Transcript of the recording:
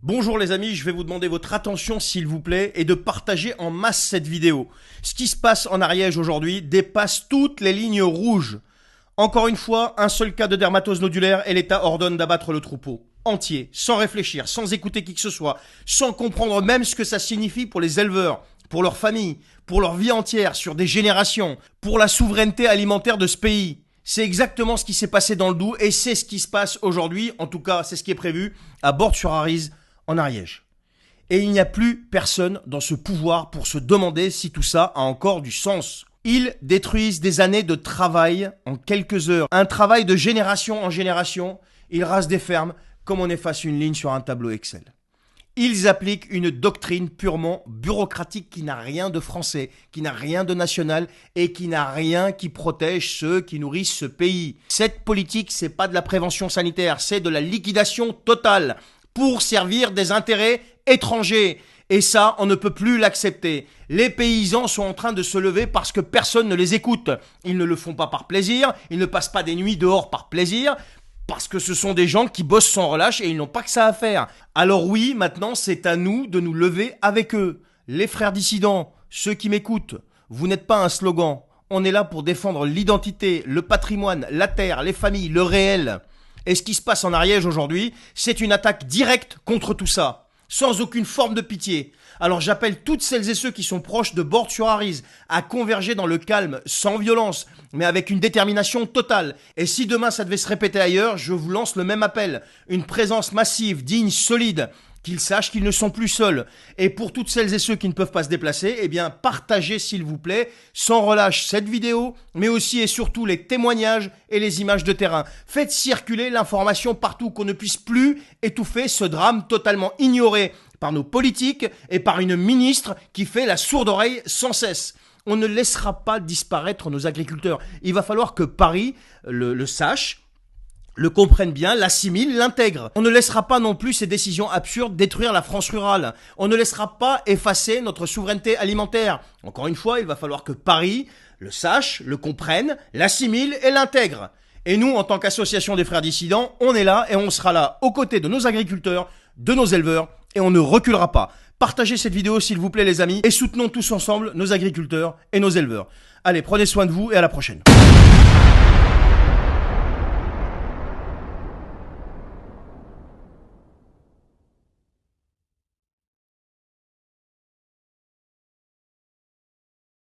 Bonjour les amis, je vais vous demander votre attention s'il vous plaît et de partager en masse cette vidéo. Ce qui se passe en Ariège aujourd'hui dépasse toutes les lignes rouges. Encore une fois, un seul cas de dermatose nodulaire et l'État ordonne d'abattre le troupeau entier, sans réfléchir, sans écouter qui que ce soit, sans comprendre même ce que ça signifie pour les éleveurs, pour leurs familles, pour leur vie entière, sur des générations, pour la souveraineté alimentaire de ce pays. C'est exactement ce qui s'est passé dans le Doubs et c'est ce qui se passe aujourd'hui, en tout cas c'est ce qui est prévu, à Bordes-sur-Arize, en Ariège. Et il n'y a plus personne dans ce pouvoir pour se demander si tout ça a encore du sens. Ils détruisent des années de travail en quelques heures. Un travail de génération en génération. Ils rasent des fermes comme on efface une ligne sur un tableau Excel. Ils appliquent une doctrine purement bureaucratique qui n'a rien de français, qui n'a rien de national et qui n'a rien qui protège ceux qui nourrissent ce pays. Cette politique, c'est pas de la prévention sanitaire, c'est de la liquidation totale pour servir des intérêts étrangers. Et ça, on ne peut plus l'accepter. Les paysans sont en train de se lever parce que personne ne les écoute. Ils ne le font pas par plaisir, ils ne passent pas des nuits dehors par plaisir, parce que ce sont des gens qui bossent sans relâche et ils n'ont pas que ça à faire. Alors oui, maintenant, c'est à nous de nous lever avec eux. Les frères dissidents, ceux qui m'écoutent, vous n'êtes pas un slogan. On est là pour défendre l'identité, le patrimoine, la terre, les familles, le réel. Et ce qui se passe en Ariège aujourd'hui, c'est une attaque directe contre tout ça, sans aucune forme de pitié. Alors j'appelle toutes celles et ceux qui sont proches de Bordes-sur-Arize à converger dans le calme, sans violence, mais avec une détermination totale. Et si demain ça devait se répéter ailleurs, je vous lance le même appel. Une présence massive, digne, solide, qu'ils sachent qu'ils ne sont plus seuls. Et pour toutes celles et ceux qui ne peuvent pas se déplacer, eh bien partagez s'il vous plaît, sans relâche cette vidéo, mais aussi et surtout les témoignages et les images de terrain. Faites circuler l'information partout, qu'on ne puisse plus étouffer ce drame totalement ignoré par nos politiques et par une ministre qui fait la sourde oreille sans cesse. On ne laissera pas disparaître nos agriculteurs. Il va falloir que Paris le sache, le comprenne bien, l'assimile, l'intègre. On ne laissera pas non plus ces décisions absurdes détruire la France rurale. On ne laissera pas effacer notre souveraineté alimentaire. Encore une fois, il va falloir que Paris le sache, le comprenne, l'assimile et l'intègre. Et nous, en tant qu'association des frères dissidents, on est là et on sera là aux côtés de nos agriculteurs, de nos éleveurs et on ne reculera pas. Partagez cette vidéo s'il vous plaît les amis et soutenons tous ensemble nos agriculteurs et nos éleveurs. Allez, prenez soin de vous et à la prochaine.